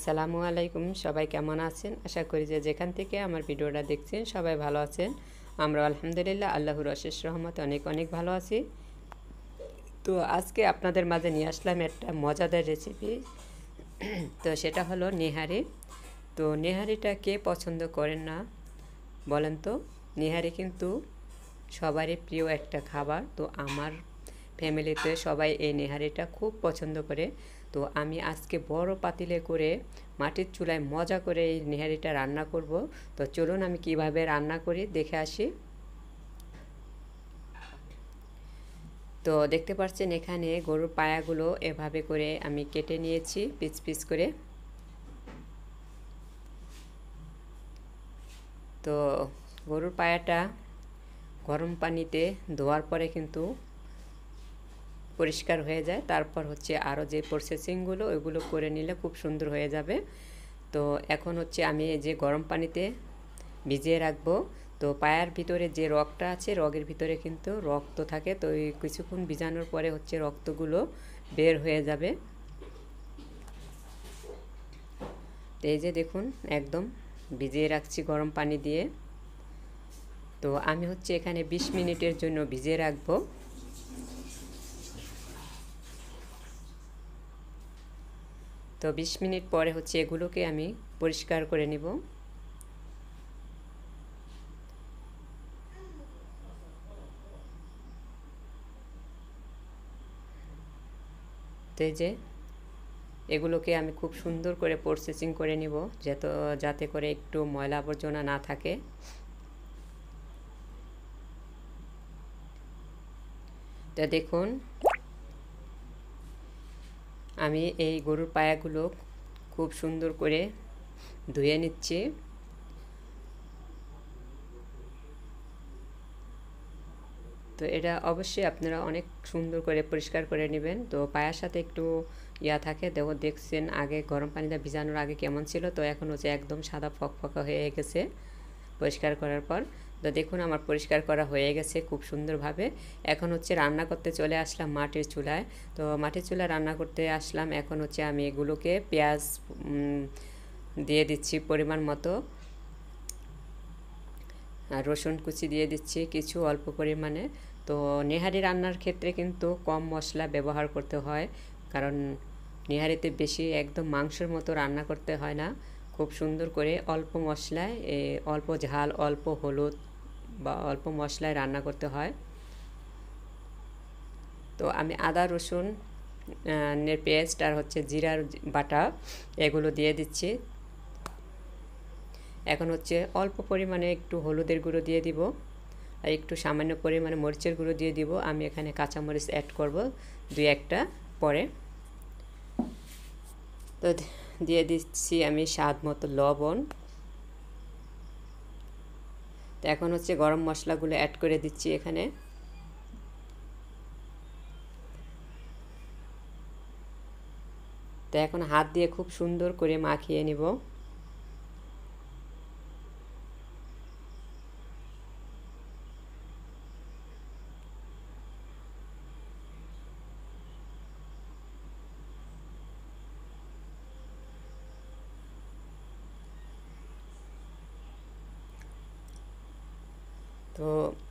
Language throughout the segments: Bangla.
আসসালামু আলাইকুম, সবাই কেমন আছেন? আশা করি যে যেখান থেকে আমার ভিডিওটা দেখছেন সবাই ভালো আছেন। আমরা আলহামদুলিল্লাহ আল্লাহর অশেষ রহমতে অনেক অনেক ভালো আছি। তো আজকে আপনাদের মাঝে নিয়ে আসলাম একটা মজাদার রেসিপি। তো সেটা হলো নেহারি। তো নেহারিটা কে পছন্দ করেন না বলেন তো? নেহারি কিন্তু সবারই প্রিয় একটা খাবার। তো আমার ফ্যামিলিতে সবাই এই নেহারিটা খুব পছন্দ করে। তো আমি আজকে বড় পাতিলে করে মাটির চুলায় মজা করে এই নেহারিটা রান্না করব। তো চলুন আমি কিভাবে রান্না করি দেখে আসি। তো দেখতে পাচ্ছেন এখানে গরুর পায়াগুলো এভাবে করে আমি কেটে নিয়েছি পিস পিস করে। তো গরুর পায়াটা গরম পানিতে ধোয়ার পরে কিন্তু পরিষ্কার হয়ে যায়। তারপর হচ্ছে আরও যে প্রসেসিংগুলো ওইগুলো করে নিলে খুব সুন্দর হয়ে যাবে। তো এখন হচ্ছে আমি এই যে গরম পানিতে ভিজিয়ে রাখবো। তো পায়ের ভিতরে যে রগটা আছে রগের ভিতরে কিন্তু রক্ত থাকে। তো এই কিছুক্ষণ ভিজানোর পরে হচ্ছে রক্তগুলো বের হয়ে যাবে। তো এই যে দেখুন একদম ভিজিয়ে রাখছি গরম পানি দিয়ে। তো আমি হচ্ছে এখানে 20 মিনিটের জন্য ভিজিয়ে রাখবো। তো 20 মিনিট পরে হচ্ছে এগুলোকে আমি পরিষ্কার করে নিব। তো এই যে এগুলোকে আমি খুব সুন্দর করে প্রসেসিং করে নিব যাতে করে একটু ময়লা আবর্জনা না থাকে। তো দেখুন আমি এই গরুর পায়াগুলো খুব সুন্দর করে ধুয়ে নিচ্ছি। তো এটা অবশ্যই আপনারা অনেক সুন্দর করে পরিষ্কার করে নেবেন। তো পায়ার সাথে একটু থাকে দেখছেন আগে গরম পানিতে ভিজানোর আগে কেমন ছিল, তো এখন হচ্ছে একদম সাদা ফকফকা হয়ে গেছে পরিষ্কার করার পর। তো দেখুন আমার পরিষ্কার করা হয়ে গেছে খুব সুন্দরভাবে। এখন হচ্ছে রান্না করতে চলে আসলাম মাটির চুলায়। তো মাটির চুলায় রান্না করতে আসলাম। এখন হচ্ছে আমি এগুলোকে পেঁয়াজ দিয়ে দিচ্ছি পরিমাণ মতো, আর রসুন কুচি দিয়ে দিচ্ছি কিছু অল্প পরিমাণে। তো নেহারি রান্নার ক্ষেত্রে কিন্তু কম মশলা ব্যবহার করতে হয়, কারণ নেহারিতে বেশি একদম মাংসের মতো রান্না করতে হয় না। খুব সুন্দর করে অল্প মশলায় অল্প ঝাল অল্প হলুদ বা অল্প মশলায় রান্না করতে হয়। তো আমি আদা রসুন এর পেস্ট আর হচ্ছে জিরার বাটা এগুলো দিয়ে দিচ্ছি। এখন হচ্ছে অল্প পরিমাণে একটু হলুদের গুঁড়ো দিয়ে দিব আর একটু সামান্য পরিমাণে মরিচের গুঁড়ো দিয়ে দিব। আমি এখানে কাঁচামরিচ অ্যাড করব 2-1টা পরে। তো দিয়ে দিচ্ছি আমি স্বাদ মতো লবণ। তো এখন হচ্ছে গরম মশলাগুলো অ্যাড করে দিচ্ছি এখানে। তো এখন হাত দিয়ে খুব সুন্দর করে মাখিয়ে নিব। তো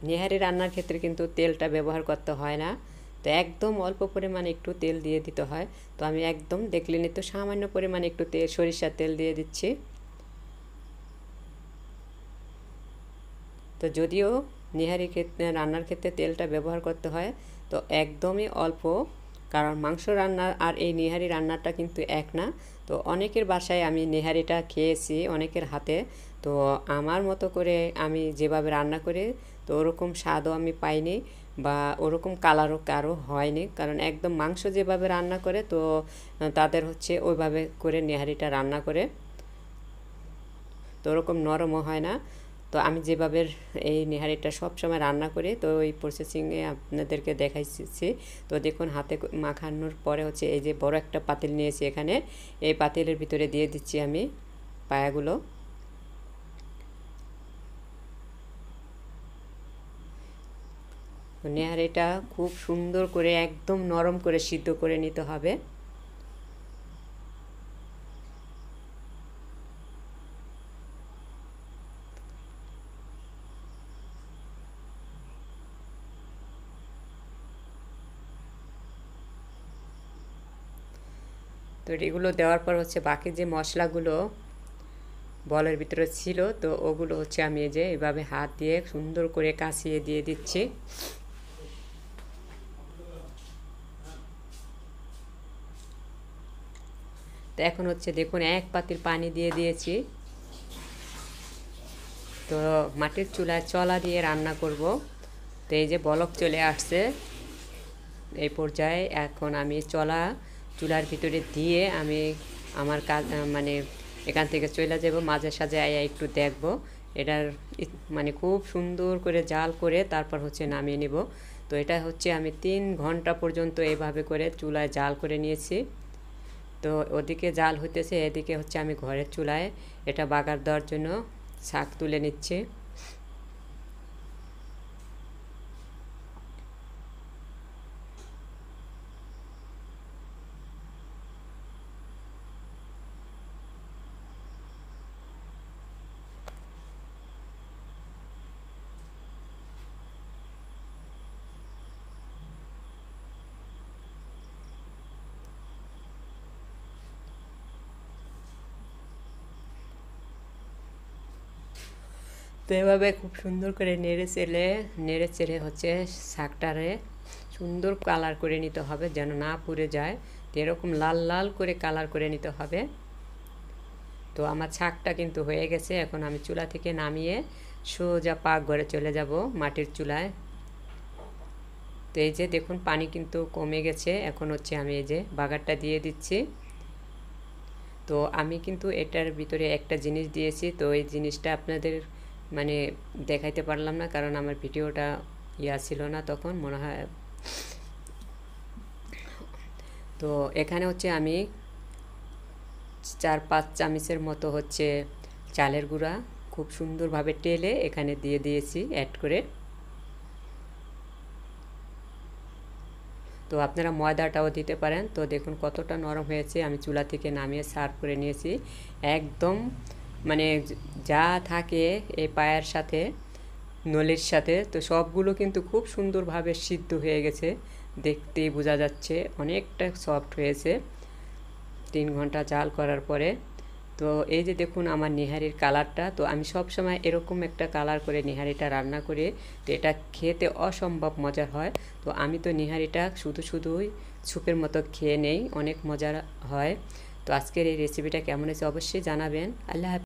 নেহারি রান্নার ক্ষেত্রে কিন্তু তেলটা ব্যবহার করতে হয় না। তো একদম অল্প পরিমাণে একটু তেল দিয়ে দিতে হয়। তো আমি একদম দেখলেনই তো সামান্য পরিমাণে একটু সরিষার তেল দিয়ে দিচ্ছি। তো যদিও নেহারি রান্নার ক্ষেত্রে তেলটা ব্যবহার করতে হয়, তো একদমই অল্প, কারণ মাংস রান্না আর এই নেহারি রান্নাটা কিন্তু এক না। তো অনেকের বাসায় আমি নেহারিটা খেয়েছি অনেকের হাতে। তো আমার মতো করে আমি যেভাবে রান্না করি তো ওরকম স্বাদও আমি পাইনি বা ওরকম কালারও কারো হয়নি, কারণ একদম মাংস যেভাবে রান্না করে তো তাদের হচ্ছে ওইভাবে করে নেহারিটা রান্না করে, তো ওরকম নরমও হয় না। তো আমি যেভাবে এই নেহারিটা সবসময় রান্না করি তো ওই প্রসেসিংয়ে আপনাদেরকে দেখাইছি। তো দেখুন হাতে মাখানোর পরে হচ্ছে এই যে বড় একটা পাতিল নিয়েছি এখানে, এই পাতিলের ভিতরে দিয়ে দিচ্ছি আমি পায়াগুলো। নেহারিটা খুব সুন্দর করে একদম নরম করে সিদ্ধ করে নিতে হবে। তো এগুলো দেওয়ার পর হচ্ছে বাকি যে মশলাগুলো বলের ভিতরে ছিল, তো ওগুলো হচ্ছে আমি এই যে এভাবে হাত দিয়ে সুন্দর করে কাছিয়ে দিয়ে দিচ্ছি। তো এখন হচ্ছে দেখুন 1 পাতিল পানি দিয়ে দিয়েছি। তো মাটির চুলায় চলা দিয়ে রান্না করব। তো এই যে বলক চলে আসছে এই পর্যায়ে, এখন আমি চুলার ভিতরে দিয়ে আমি আমার কাজ মানে এখান থেকে চলে যাব, মাঝে সাঝে একটু দেখব এটার মানে খুব সুন্দর করে জাল করে তারপর হচ্ছে নামিয়ে নিব। তো এটা হচ্ছে আমি 3 ঘন্টা পর্যন্ত এইভাবে করে চুলায় জাল করে নিয়েছি। তো ওদিকে জাল হইতেছে, এদিকে হচ্ছে আমি ঘরের চুলায় এটা বাগার দেওয়ার জন্য শাক তুলে নিচ্ছি। তো এভাবে খুব সুন্দর করে নেড়ে চেড়ে হচ্ছে শাকটারে সুন্দর কালার করে নিতে হবে, যেন না পুড়ে যায়। তো এরকম লাল লাল করে কালার করে নিতে হবে। তো আমার শাকটা কিন্তু হয়ে গেছে, এখন আমি চুলা থেকে নামিয়ে সোজা পাকঘরে চলে যাব মাটির চুলায়। তো এই যে দেখুন পানি কিন্তু কমে গেছে, এখন হচ্ছে আমি এই যে বাগারটা দিয়ে দিচ্ছি। তো আমি কিন্তু এটার ভিতরে একটা জিনিস দিয়েছি, তো এই জিনিসটা আপনাদের মানে দেখাইতে পারলাম না, কারণ আমার ভিডিওটা ছিল না তখন মনে হয়। তো এখানে হচ্ছে আমি 4-5 চামচের মতো হচ্ছে চালের গুঁড়া খুব সুন্দরভাবে টেলে এখানে দিয়ে দিয়েছি অ্যাড করে। তো আপনারা ময়দাটাও দিতে পারেন। তো দেখুন কতটা নরম হয়েছে, আমি চুলা থেকে নামিয়ে সার্ভ করে নিয়েছি। একদম মানে যা থাকে এই পায়ের সাথে নলির সাথে, তো সবগুলো কিন্তু খুব সুন্দরভাবে সিদ্ধ হয়ে গেছে, দেখতেই বোঝা যাচ্ছে অনেকটা সফট হয়েছে 3 ঘন্টা জাল করার পরে। তো এই যে দেখুন আমার নিহারির কালারটা, তো আমি সব সময় এরকম একটা কালার করে নিহারিটা রান্না করি, তো এটা খেতে অসম্ভব মজার হয়। তো আমি তো নিহারিটা শুধুই স্যুপের মতো খেয়ে নেই, অনেক মজার হয়। তো আজকের এই রেসিপিটা কেমন হয়েছে অবশ্যই জানাবেন। আল্লাহ হাফেজ।